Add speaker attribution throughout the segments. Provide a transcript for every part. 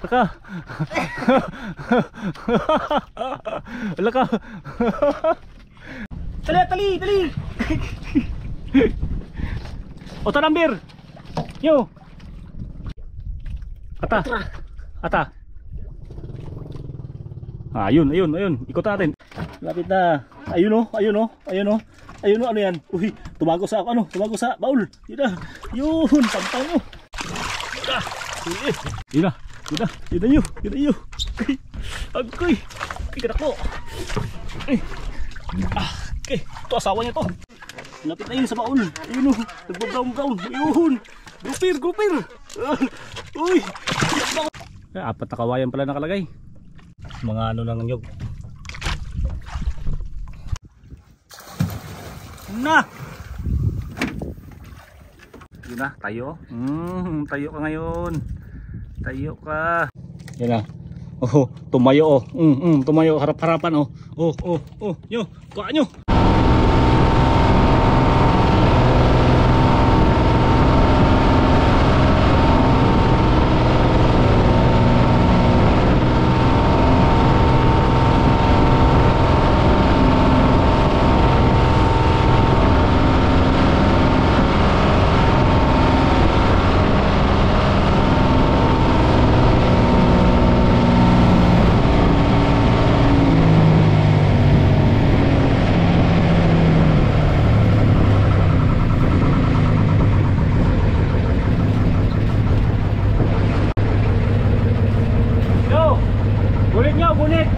Speaker 1: Laka. Laka. Tali, tali, tali. O tanambir. Yo. Ata. Ata. Ayun, ayun, ayun. Ikot natin. Lapit na. Ayun oh, ayun oh, ayun oh. Ayun oh, ano yan? Uy, tumago sa ano? Tumago sa baul. Yun na. Yun, sampang nyo. Yun na. Yun na. Yun na. Yun na yun. Yun na yun. Agay. Ay, kanak mo. Ay. Okay. Ito, asawa niya to. Lapit na yun sa baul. Ayun oh. Nagbo-brown-brown. Ayun. Grupir, grupir. Uy. Apat na kawayan pala nakalagay. Mga ano ng nyog. Na! Yun na, tayo. Tayo ka ngayon. Tayo ka. Yan na. Oh, tumayo oh. Tumayo harap-harapan oh. Oh. Yo, kuha nyo. Bunit.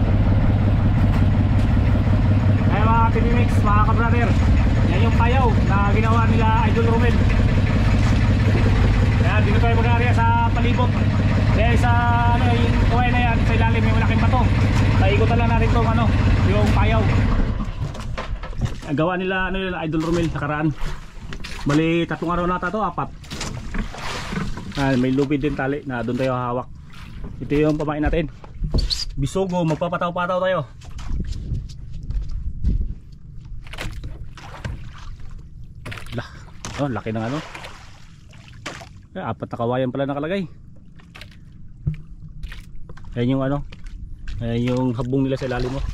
Speaker 1: Ay mga Pinimix, mga kabrader, yan yung payaw na ginawa nila Idol Romel. Kaya dito tayo mag-area sa palibot. Kaya sa ano, yung kuhay na yan, sa ilalim may malaking bato. Paikutan lang natin itong ano, yung payaw. Gawa nila ano yun, Idol Romel nakaraan. Bali 3 araw na ito, 4. May lubid din tali na doon tayo hawak. Ito yung pamain natin. Bisogo, magpapataw-pataw tayo. Lah, oh, laki ng ano. 4 na kawayan pala nakalagay. Ayan yung ano. Ayan yung habong nila sa ilalim mo.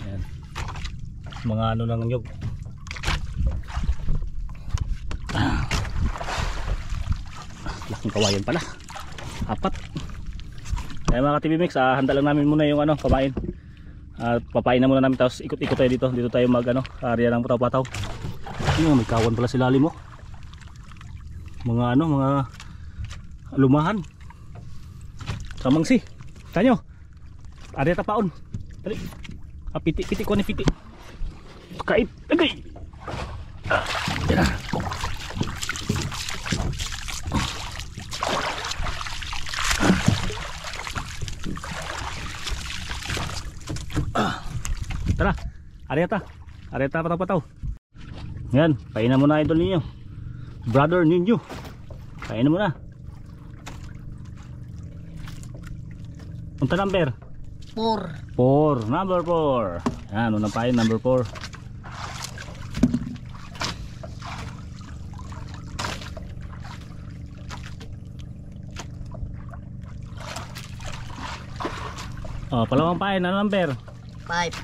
Speaker 1: Ayan. Mga ano ng nyog. Laking kawayan pala. 4. Kaya mga TV Mix, handa lang namin muna yung ano, pamain. Papain na muna namin, tapos ikot-ikot tayo dito. Dito tayo mag ano, area ng pataw-pataw. Ano, may kawan pala sila lalim mo. Mga ano, mga lumahan. Samangsi. Tanyo. Area tapaon. Dali. Piti ko ni piti. Kait. Agay. Yan na. Tara, areta pataw-pataw. Yan, painan mo na idol ninyo. Brother ninyo. Painan mo na. Unta number? 4. Number 4. Yan, unang pain, number 4. Oh, palawang pain, ano number?
Speaker 2: 5.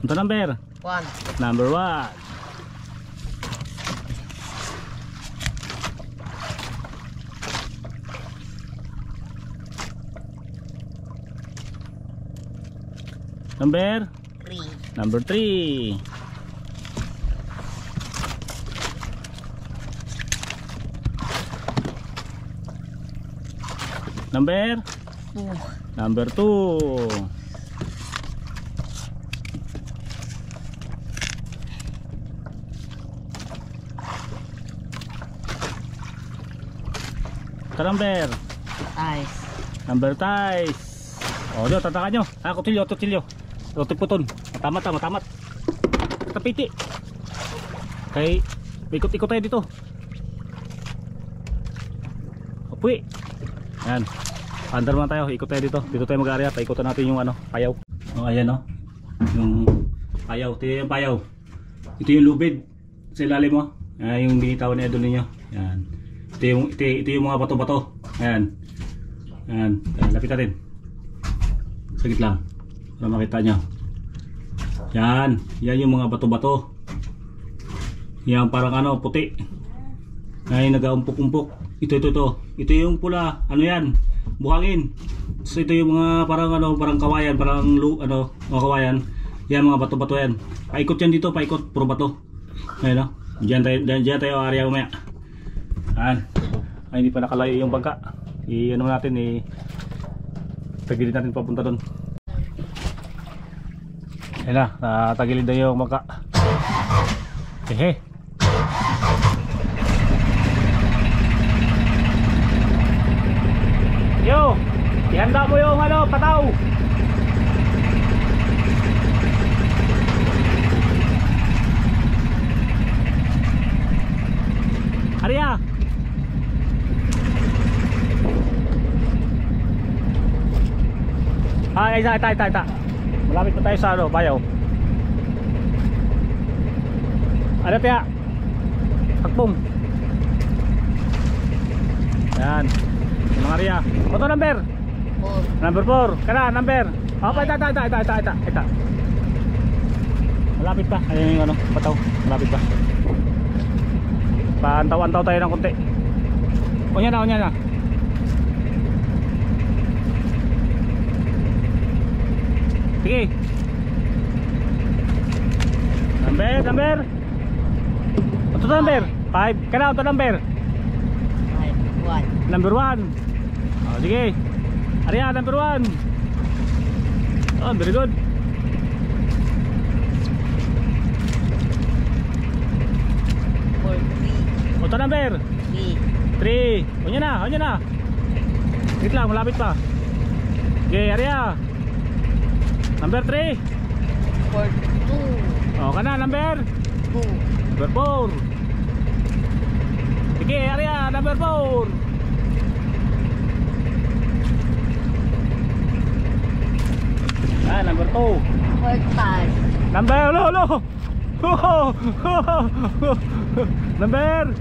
Speaker 1: Ito number?
Speaker 2: 1.
Speaker 1: Number 1. Number?
Speaker 2: 3.
Speaker 1: Number 3. Number?
Speaker 2: 2.
Speaker 1: Number 2. Number?
Speaker 2: Ice.
Speaker 1: Number ties. O, diyo, tatakan nyo. Kutilyo. Rotiputon. Matamat. Tapiti. Kay, ikot-ikot tayo dito. Upuwi. Yan. Andar muna tayo. Ikot tayo dito. Dito tayo mag-area. Paikutan natin yung ano, payaw. Oh, ayan oh. Yung payaw, ito yung payaw. Ito yung lubid sa ilalim mo. Yung binitawan ni idol ninyo. Yan. Ito yung mga bato-bato. Ayan. Ayan. Lapit natin. Sagit lang. Para makita nyo. Yan. Yan yung mga bato-bato. Yan parang ano, puti. Ay, nag-aumpok-umpok. Ito yung pula. Ano yan? Buhangin. So ito yung mga parang ano, parang kawayan, parang mga kawayan. Yan mga bato-bato yan. Paikot yan dito, paikot, puro bato. Ayun oh. Diyan tayo area umaya. Yan. Ay, hindi pa nakalayo yung bangka. I-ano natin, tagilid natin papunta doon. Ayun na, tagilid na yung bangka. Hehe. Yo, ihanda mo yung ano, pataw. Arya. Ita. Malapit pa tayo sa ano, bayaw. Ano tiya? Hakbong. Yan. Yung mga Arya. Moto number? 4. Number 4. Kana, number. Oh, ita. Malapit pa. Ayun yung ano, pataw. Malapit pa. Paantaw-antaw tayo ng konti. Unya na. Sige. Number. Ito number. 5. Kana, ito number.
Speaker 2: 1.
Speaker 1: Number 1. Oh, sige. Arya, number 1. Oh, very good. Ito number 3. Unya na. Wait lang, malapit pa. Okay, Arya. Number 3.
Speaker 2: 2.
Speaker 1: Oh, kana number
Speaker 2: 2.
Speaker 1: Number 4. Sige, Arya, number 4. Number 2.
Speaker 2: 5.
Speaker 1: Number, lo. Number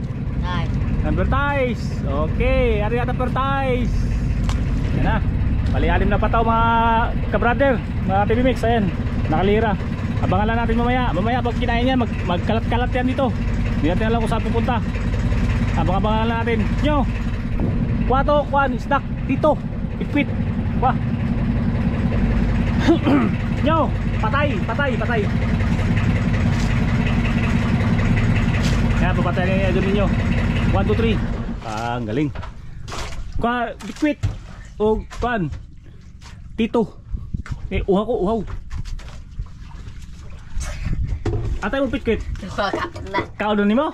Speaker 2: 9.
Speaker 1: Number ties. Okay, Arya number ties. Yan na. Palialim na pataw mga kabrader, mga TV Mix. Ayan, nakalira. Abangan lang natin mamaya pag kinain yan, magkalat-kalat yan dito. Hindi natin alam kung saan pupunta. Abangan lang natin. Nyo, kwato, snack dito. Ipit. Wah. Nyo, patay. Kaya papatay na yung ninyo. 1, 2, 3. Ang galing. Bikwit. O Tito. Uhaw. Atay mo pitkit. Kaunan ni mo?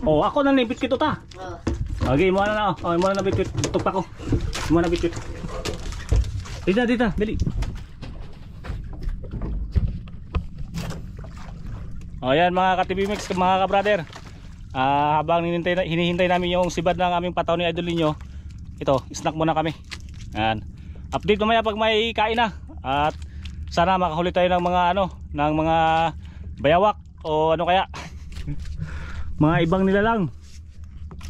Speaker 1: Oh, ako na pitkit ta. Okay, mo na. Oh, mo na pitkit. Tutok pa ko. Mo na pitkit. Dita, dali. O yan mga ka-TV Mix, mga ka-brother. Habang hinihintay namin yung sibad ng aming pataw ni idol ninyo, ito, snack muna kami. Yan. Update mamaya pag may kain na. At sana makahuli tayo ng mga ng mga bayawak o ano kaya. Mga ibang nilalang.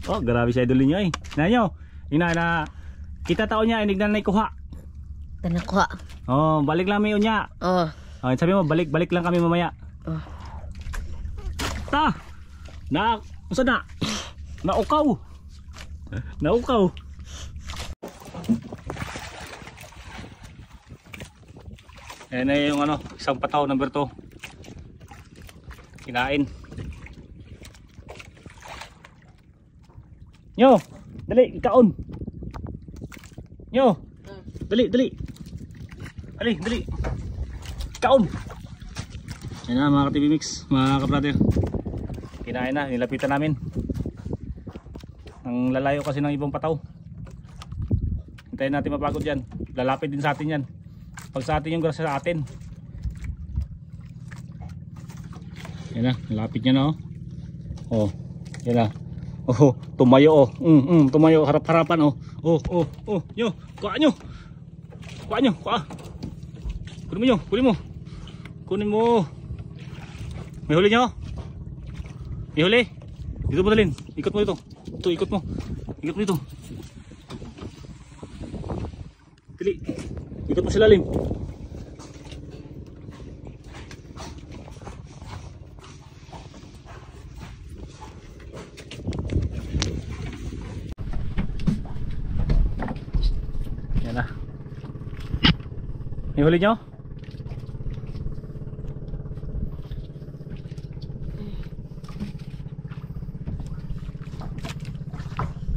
Speaker 1: Oh, grabe si idol ninyo eh. Nanyo, na kita tao niya inignan na ikuha.
Speaker 2: Tanakuha.
Speaker 1: Oh, balik lang mi unya.
Speaker 2: Oh.
Speaker 1: Sabi mo balik lang kami mamaya.
Speaker 2: Oh.
Speaker 1: Ta. Usa na. Naukaw. Ayan na yung isang pataw number 2. Kinain. Nyo, dali, ikaon. Nyo, dali. Ikaon. Ayan na mga ka-TV Mix, mga ka-brother. Kinain na, nilapitan namin. Ang lalayo kasi ng ibang pataw. Hintayin natin mapagod yan. Lalapit din sa atin yan. Pag sa atin yung grasa sa atin. Yan na, nalapit niya na oh. Yan na. Oh, tumayo tumayo harap-harapan oh. Yo, kuha nyo. Kunin mo nyo, kunin mo. Kunin mo. May huli nyo? May huli? Dito mo dalhin. Ikot mo dito. Ito, ikot mo. Ikot mo dito. Dili. Ikot mo sa lalim. Yan na. May huli nyo?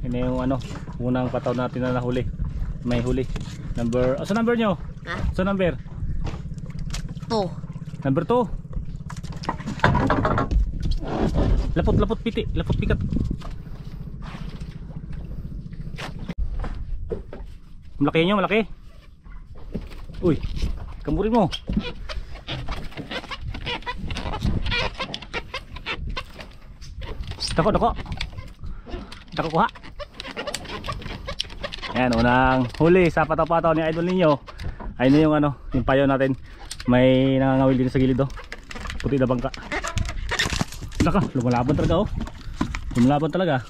Speaker 1: Ini yung ano, unang pataw natin na nahuli. May huli. Number, sa number nyo?
Speaker 2: Ha?
Speaker 1: Sa number?
Speaker 2: 2.
Speaker 1: Number 2. Lapot piti, lapot pikat. Malaki nyo, malaki. Uy, kamurin mo. Dako. Dako kuha. Yan, unang huli sa pataw-pataw ni idol ninyo. Ayun na yung ano, yung payo natin. May nangangawil din sa gilid oh. Puti na bangka. Naka, lumalaban talaga oh. Lumalaban talaga.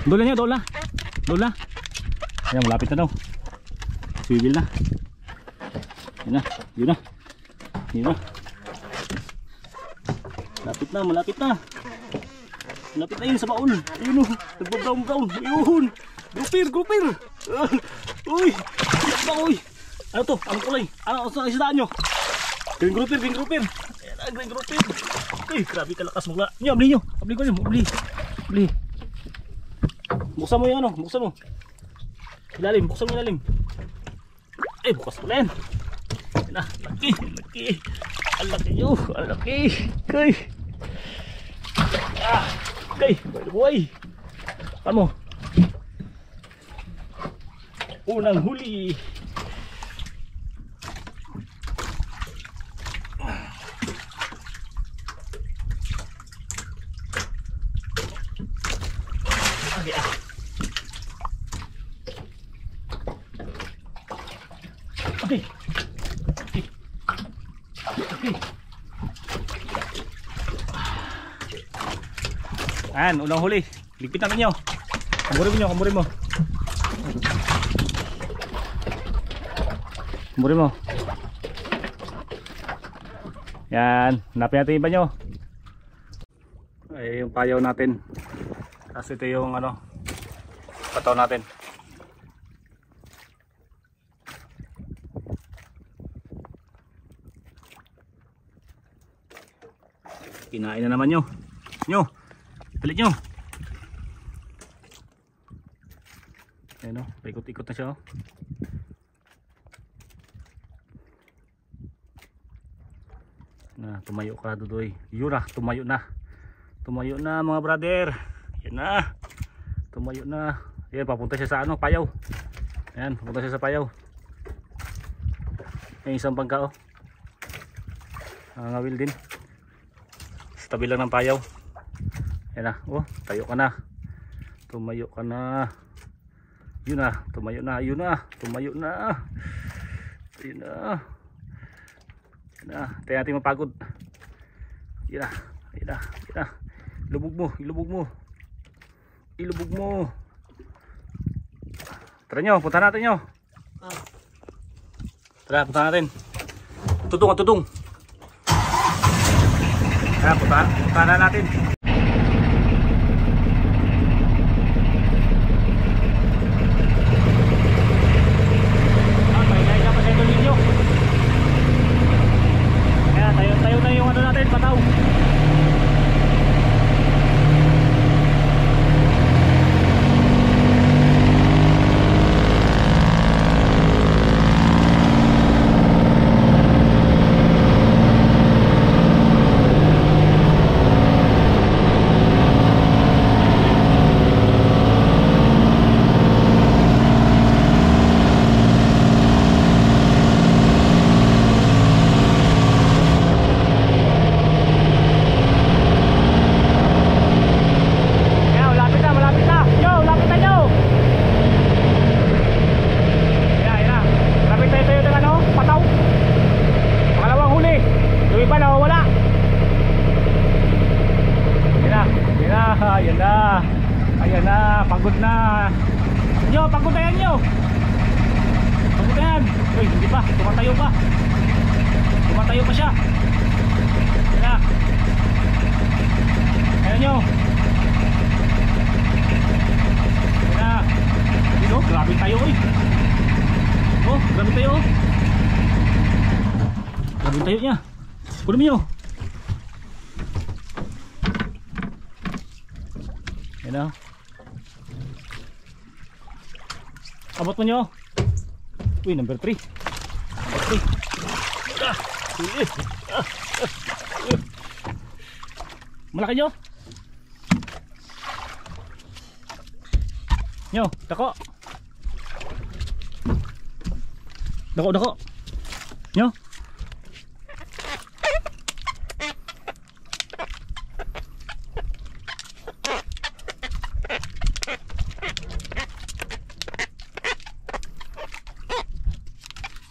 Speaker 1: Dola nyo, dola. Dola. Ayan, malapit na daw. Swivel na. Yun na, yun na. Yun na. Malapit na, malapit na. Malapit na yun sa baon. Ayun oh, nagba-brown. Ayun. Gupir. Uy, ba uy. Ano to? Anong kulay? Ano sa isdaan nyo? Green grouper. Ayan na, green grouper. Uy, grabe kalakas magla. Nyo, abli nyo. Abli ko nyo, abli. Buksan mo yung ano, buksan mo. Ilalim, buksan mo ilalim. Eh, bukas ko na yan. Ayan na, laki. Ang laki nyo, ang laki. Kay. Kay, buhay. Ano? Unang huli. Okay. Ayan, unang huli. Ligpit natin nyo. Kamurin mo. Kamurin mo. Yan, hanapin natin iba nyo. Ay, yung payaw natin. Tapos ito yung ano, pataw natin. Kinain na naman nyo. Pilit nyo. Ayan o, paikot-ikot na siya o. Na, tumayo ka Dudoy. Yura, tumayo na. Tumayo na mga brother. Yan na. Tumayo na. Ayan, papunta siya sa ano, payaw. Ayan, papunta siya sa payaw. Ayan, isang bangka o. Nangangawil din. Sa tabi lang ng payaw. Ayan na, oh, tayo ka na. Tumayo ka na. Yun na, tumayo na, yun na. Tumayo na. Yun na. Yun na, tayo natin mapagod. Yun na, yun na, yun na. Ilubog mo. Tara nyo, punta natin nyo. Tara, punta natin. Tudong. Tara, punta na natin. Tayo na yung ano natin, pataw. pagod na. Nyo, paguntayan nyo. Paguntayan. Uy, hindi pa, tumatayo pa. Tumatayo pa siya. Ayan na. Ayan nyo. Ayan na. Yun o, grabe tayo eh. Oh, grabe tayo oh. Grabe tayo niya. Kunin mo nyo. Ayan na. Abot mo nyo. Uy, number 3. Number 3. Malaki nyo. Nyo, dako. Dako, dako. Nyo.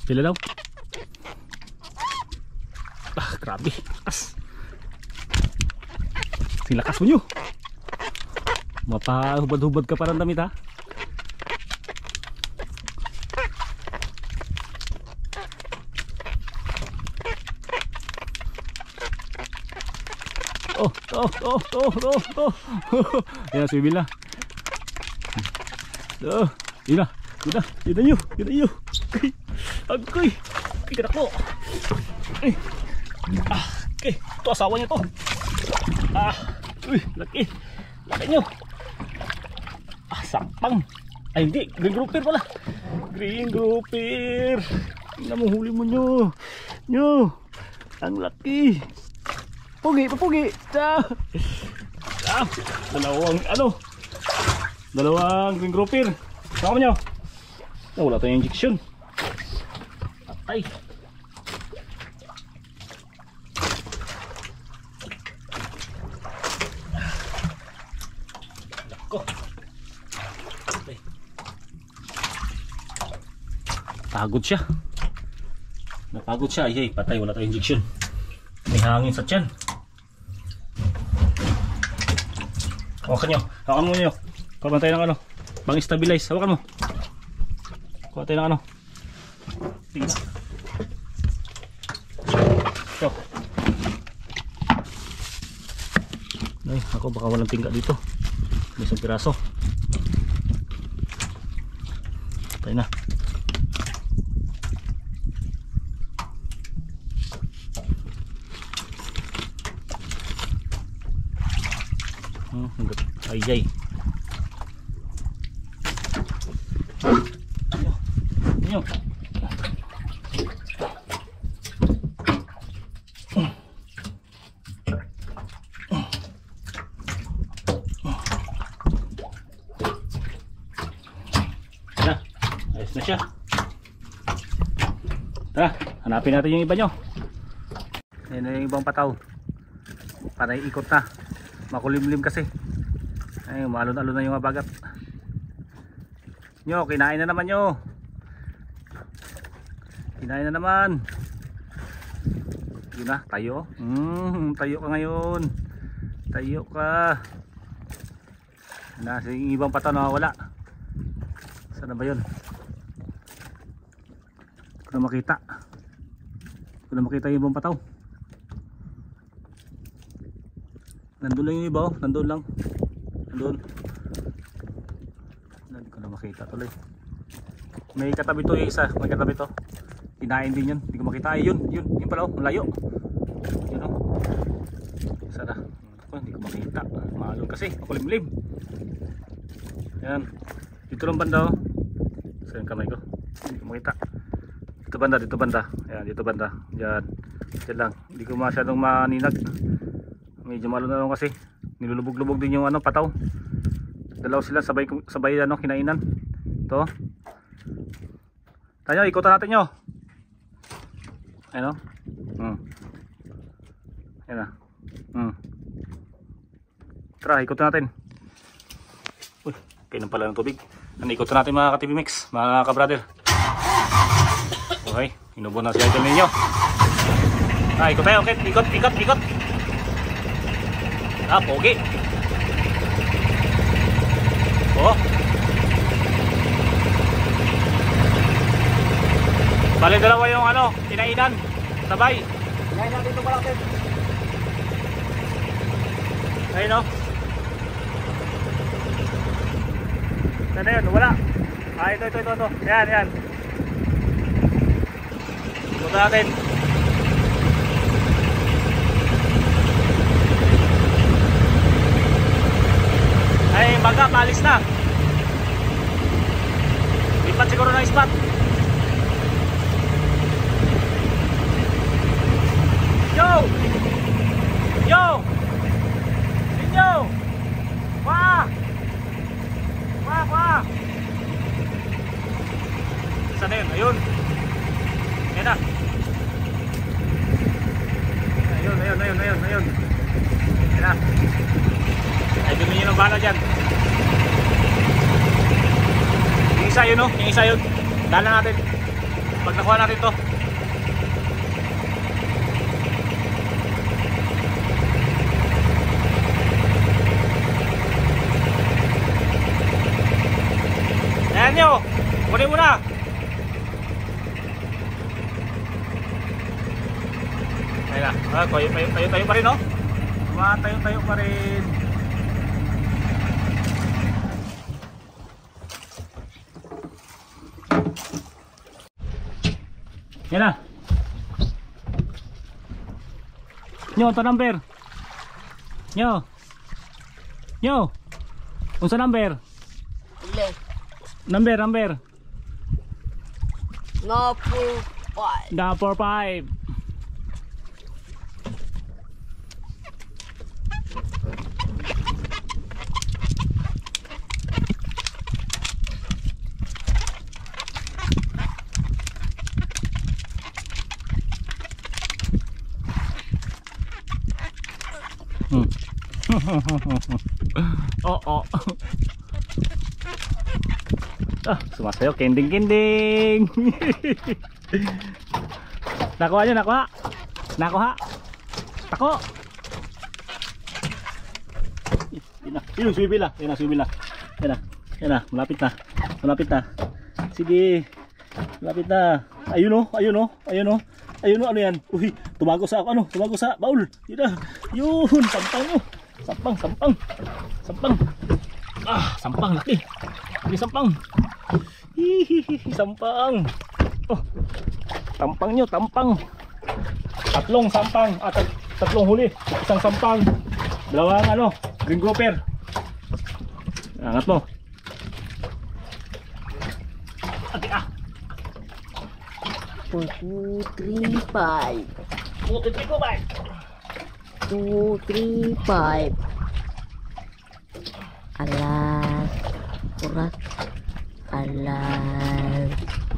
Speaker 1: Pila daw? Ah, grabe. Lakas. Silakas mo nyo. Mapahubad-hubad ka parang damit ha. Oh. Ayan, swimming na. Yun na nyo. Agay. Kikinak mo. Okay. Ito asawa niya to. Uy, laki. Laki nyo. Sampang. Ay hindi, green grouper pala. Green grouper. Tingnan mo, huli mo nyo. Nyo. Ang laki. Pugi, papugi. Dalawang green grouper. Sama nyo. Wala tayong injection. Patay. Lako. Patay. Pagod siya. Napagod siya. Ay, patay. Wala tayong injection. May hangin sa tiyan. Hawakan nyo. Hawakan mo nyo. Kawan tayo ng ano. Pang-stabilize. Hawakan mo. Kuha tayo ng ano. Tingnan. So. Ay, ako baka walang tingga dito. May isang piraso. Tayo na. Ay. Nyo. Ayos na siya. Tara, hanapin natin yung iba nyo. Ayan na yung ibang pataw. Para ikot na. Makulimlim kasi. Ay, maalon-alon na yung mga bagat. Nyo, kinain na naman nyo. Kinain na naman. Yun na, tayo. Tayo ka ngayon. Tayo ka. Nasa yung ibang pataw na wala. Saan na ba yun? Hindi ko na makita. Hindi ko na makita yung ibang pataw. Nandun lang yung iba oh. Nandun lang. Nandun. Hindi ko na makita tuloy. May katabi to yung isa. May katabi to. Kinain din yun. Hindi ko makita. Ay, yun pala oh. Malayo. Yun oh. Isa na. Hindi ko makita. Maalon kasi. Makulimlim. Yan. Dito lang banda oh. Sa yung kamay ko. Hindi ko makita. Dito banda. Yan. Dito banda. Yan. Diyan lang. Hindi ko masyadong maninag. Medyo malo na lang kasi nilulubog-lubog din yung ano pataw. Dalaw sila sabay ano kinainan. Ito. Tayo ikutan natin nyo. Ayun oh. Ayun na. Tara ikutan natin. Uy, kailan pala ng tubig. Ano ikutan natin mga ka-TV Mix, mga ka-brother. Okay, inubo na si idol ninyo. Ikot tayo, okay. Ikot. Pogi. Oh. Bali dalawa yung ano, kinainan. Sabay.
Speaker 3: Ngayon natin ito malaki.
Speaker 1: Ayun o. Sana yun, wala. Ah, ito. Yan. Punta natin. Ay, baga, paalis na. Lipat siguro ng spot. Yo! Inyo! Wah! Saan na yun? Ayun. Yan na. Ayun. Yan na. Ay, dumi nyo ng bala dyan. Yung isa yun, no? Yung isa yun. Dala natin. Pag nakuha natin to. Ayan nyo. Kunin mo na. Ayan na. Tayo pa rin, no? Tayo pa rin. Yan na. Nyo, ito number. Nyo. Unsa number?
Speaker 2: Ile.
Speaker 1: Number.
Speaker 2: No, 4, 5.
Speaker 1: Da 45. Oo. Sumasayo, kending. Nakuha nyo, nakuha. Tako. Yun, swivel na. Yan na, malapit na. Sige, malapit na. Ayun o, ano yan? Uy, tumago sa baul. Yun, sampang. Sampang, laki. Ini sampang. Hihihi, sampang. Oh, tampang. Tatlong sampang at tatlong huli. Isang sampang. Dalawang green grouper. Angat mo. Ati
Speaker 2: 4, 2, 3, 5. 2, 3, 5. Alas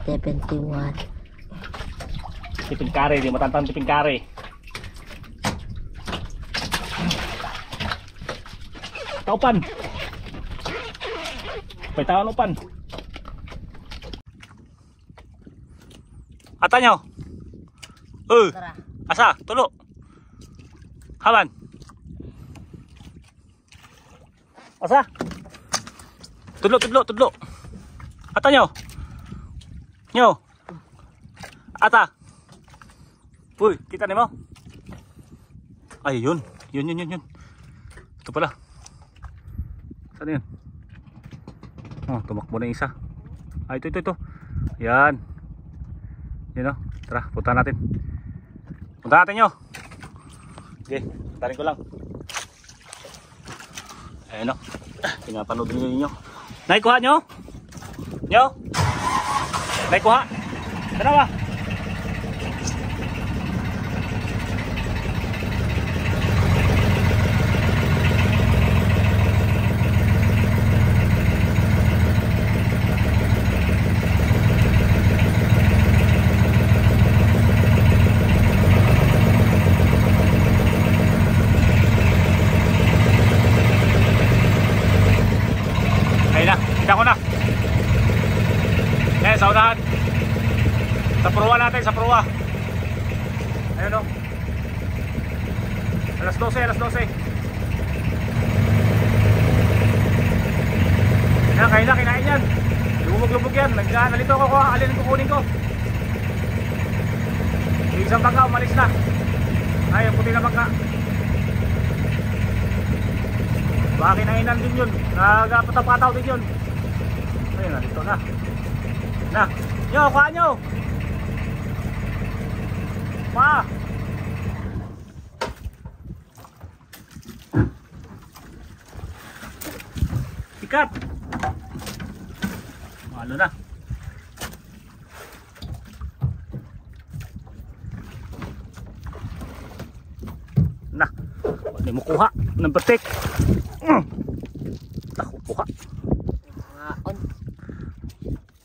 Speaker 2: 71.
Speaker 1: Tiping kare, di matantang tiping kare. Taupan. May tawang upan. Ata nyo.
Speaker 2: Tara.
Speaker 1: Asa, tulo. Haban. Asa. Tudlo. Ata nyo. Ata. Uy, kita nimo. Ay, yun. Ito pala. Saan yun? Oh, tumakbo na yung isa. Ay, ito. Yan. Yun o. Tara, punta natin nyo. Okay, tarin ko lang. Ayan o. Pinapanood nyo. Naikuha nyo? Naikuha? Dalawa. Kita ko na. Sa unahan. Sa pruwa natin, sa pruwa. Ayun o. Alas 12. Yan, kaya na, kinain yan. Lumubog-lubog yan. Nalito ako kung alin ang kukunin ko. Yung isang bangka, umalis na. Ay, ang puti na bangka. Baka kinainan din yun. Nagpatapataw din yun. Ayun, nalito na. Na, nyo, kuha nyo. Pa. Sikat. Malo na. Na, hindi mo kuha ng batik. Ako kuha.
Speaker 2: On.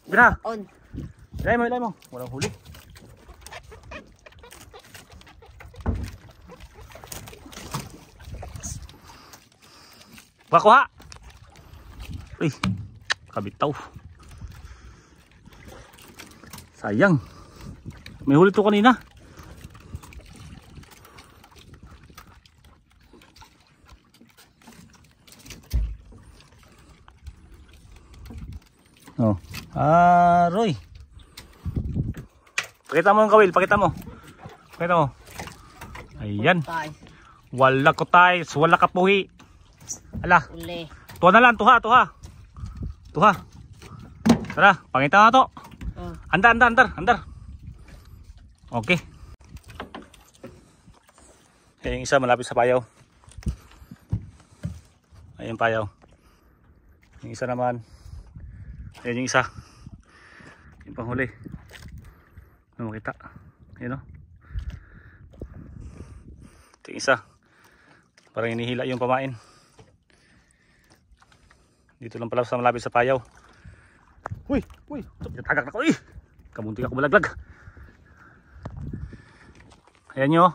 Speaker 1: Bina.
Speaker 2: On.
Speaker 1: Ilay mo. Walang huli. Kuha. Uy, kabitaw. Sayang. May huli to kanina. Oh. Roy. Pakita mo yung kawil, pakita mo. Pakita mo. Ayan. Wala ko tayo, wala kapuhi. Ala.
Speaker 2: Uli.
Speaker 1: Tuha na lang, tuha. Tara, pangita nga to. Andar. Okay. Yung isa malapit sa payaw. Ayun payaw. Yung isa naman. Ayun yung isa. Yung panghuli. Ano makita? Ayun o. Ito yung isa. Parang inihila yung pamain. Dito lang pala sa malapit sa payaw. Uy! Tagak na ko. Kamunti ako malaglag. Ayan nyo.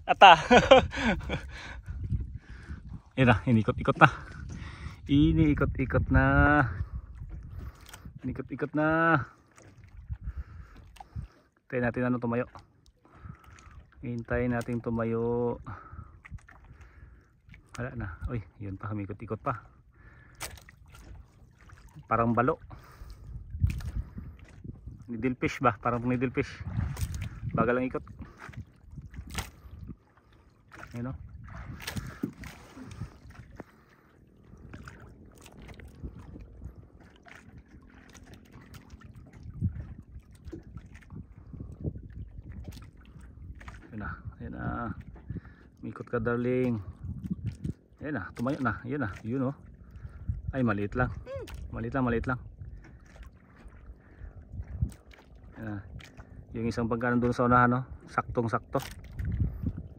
Speaker 1: Ata. Yan na, inikot-ikot na. Iniikot-ikot na. Inikot-ikot na. Hintayin natin ano tumayo. Hintayin natin tumayo. Wala na. Uy, yun pa, humikot-ikot pa. Parang balo. Needlefish ba? Parang needlefish. Bagal ang ikot. Ayun o. Ayun na. Mikot ka darling. Ayun na, tumayo na. Ayun na, yun o. Ay, maliit lang. Maliit lang. Yung isang pagkanan doon sa unahan, no? Saktong-sakto.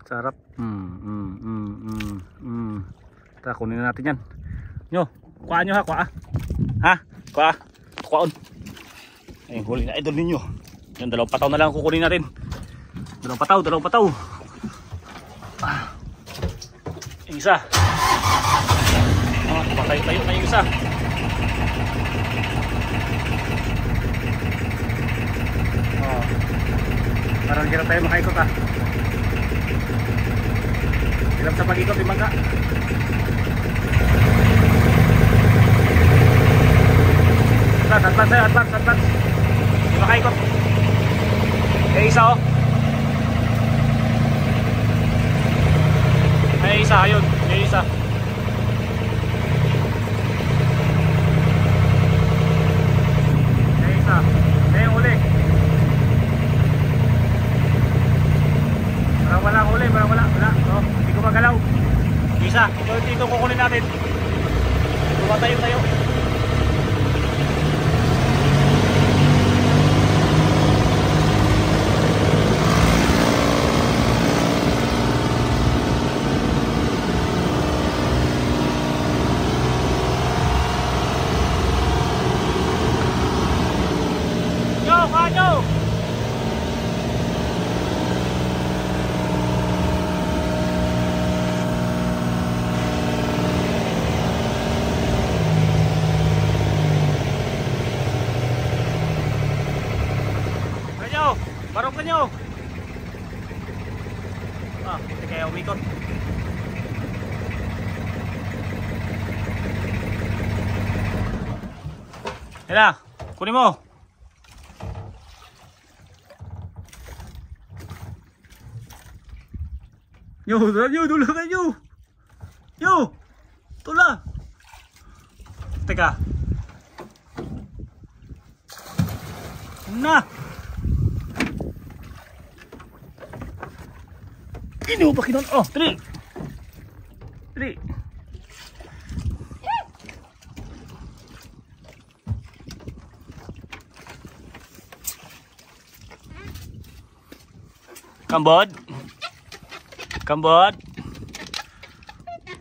Speaker 1: Sarap. Tara, kunin na natin yan. Nyo, kuhaan nyo ha, kuha. Ha? Kuhaan. Ayun, huli na idol ninyo. Yung 2 pataw na lang kukunin natin. 2 pataw. Yung isa. Tayo na yung isa. Parang hirap tayo makaikot ha. Hirap sa pag-ikot yung bangka. Advance. Hindi makaikot. May isa oh. May isa, ayun. May isa. May yung uli. Parang wala. Oh, hindi ko magalaw. Isa. Dito kukunin natin. Tumatayo. Kanyo! Barong kanyo! Hindi kaya umikot. Yan na, kunin mo. Yo, dulagan nyo. Yo, tula. Teka. Na. Ini mo pa kinon. Oh, dali. Dali. Kambod. Kambod.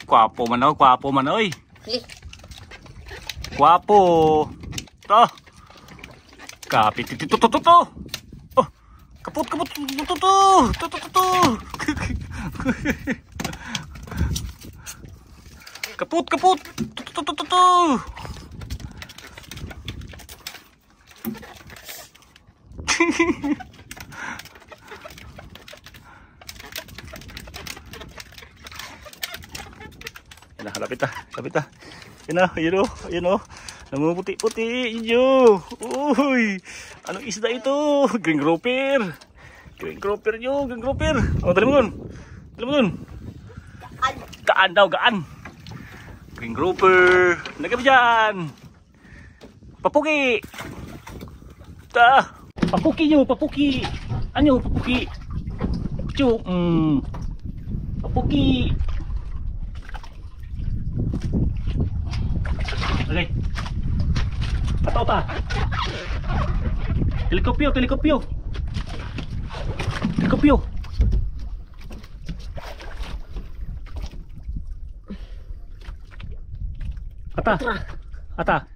Speaker 1: Kwapo man oy. Kwapo. To. Kapit to. Oh. Kaput to. Kaput. To. Lapit ta. Yun o. Namumuputi-puti. Yun. Uy. Anong isda ito? Green grouper. Green grouper. Oh, dali mo dun. Gaan. Green grouper. Lagay mo dyan. Papuki. Papuki. Ano papuki? Papuki. Okay. Atau. Teleskopio. Ata.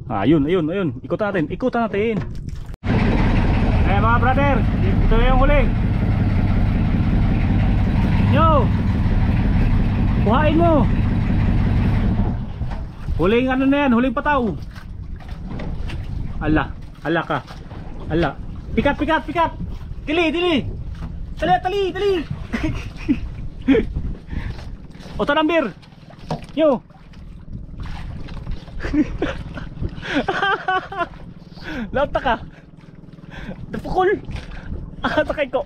Speaker 1: Ayun. Ikutan natin. Mga brother, ito yung huli. Yo. Kuhain mo. Huling ano na yan, huling pataw. Ala ka. Pikat. Dili. Tali. Oto nambir. Yo. Lata ka. Napukol. Takay ko.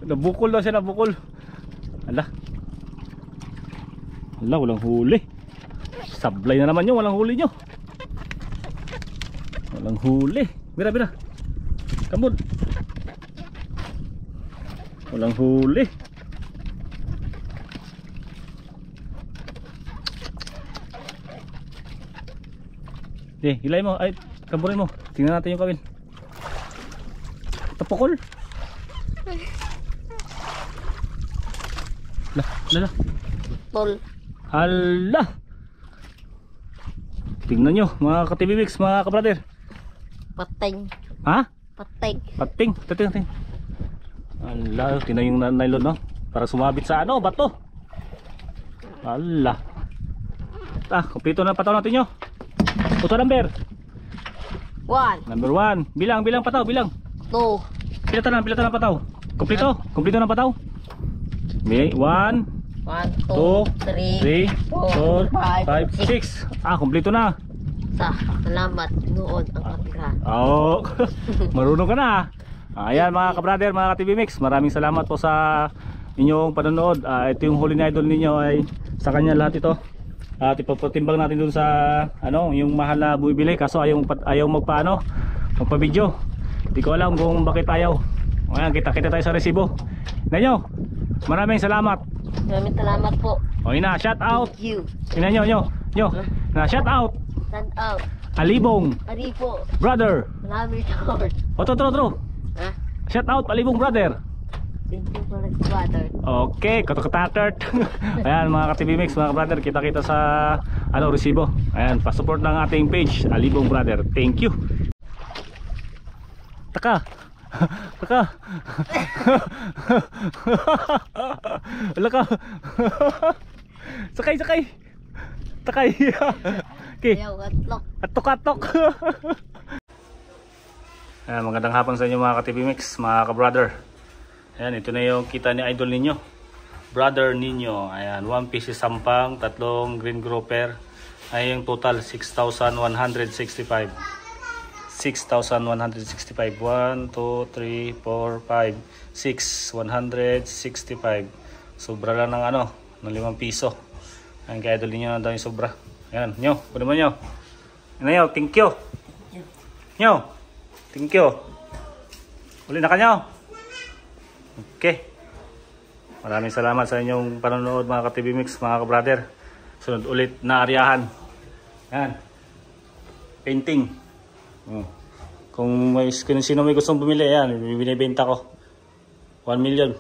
Speaker 1: Nabukol daw siya. Ala, walang huli. Sablay na naman yun, walang huli nyo. Bira. Kambod. Walang huli. Hilay mo. Ay, kamburin mo. Tingnan natin yung kawin. Tapukol. Lala.
Speaker 2: Tol.
Speaker 1: Hala. Tingnan nyo mga ka-TV Mix, mga ka-brother.
Speaker 2: Pateng.
Speaker 1: Ha?
Speaker 2: Pating.
Speaker 1: Tating. Hala, tingnan yung nylon no, para sumabit sa ano, bato. Hala. Kompleto na pataw natin nyo. Puto number
Speaker 2: 1.
Speaker 1: Number 1. Bilang pataw, bilang.
Speaker 2: 2.
Speaker 1: Pilatan ng pataw. Kompleto ng pataw. May 1, 2, 3, 4, 5, 6. Kompleto na.
Speaker 2: Salamat noon ang katira.
Speaker 1: Marunong ka na. Ayan mga ka-brother, mga ka-TV Mix, maraming salamat po sa inyong panonood. Ito yung huli na idol ninyo, ay sa kanya lahat ito. At ipapatimbang natin dun sa yung mahal na bumibili, kaso ayaw magpa-video. Hindi ko alam kung bakit ayaw. Ayan, kita tayo sa resibo. Nanyo, maraming salamat.
Speaker 2: Maraming salamat po.
Speaker 1: Shout out.
Speaker 2: Thank you.
Speaker 1: Tingnan nyo. Shout out.
Speaker 2: Shout out.
Speaker 1: Alibong.
Speaker 2: Aripo.
Speaker 1: Brother.
Speaker 2: Maraming salamat.
Speaker 1: True. Shout out Alibong brother.
Speaker 2: Thank you for the brother.
Speaker 1: Okay, katakatart. Ayan mga ka-TV Mix, mga brother, kita sa resibo. Ayan, pa-support ng ating page, Alibong brother. Thank you. Taka. Wala ka. Sakay. Okay. Atok. Ayan, magandang hapon sa inyo mga ka-TV Mix, mga ka-brother. Ayan, ito na yung kita ni idol ninyo, brother ninyo. Ayan, 1 piece sampang, 3 green grouper, ay yung total 6,165. 6,165. 1, 2, 3, 4, 5, 6, 165. Sobra lang ng ano, ng 5 piso. Ayan, kaya idol niyo na daw yung sobra. Ayan, nyo, kunin mo nyo. Ano nyo, thank you. Nyo, thank you. Uli na kanyo. Okay. Maraming salamat sa inyong panonood mga ka-TV Mix, mga ka-brother. Sunod ulit na aryahan. Ayan. Painting. Kung sino may gustong bumili, yan, binibenta ko. 1 million.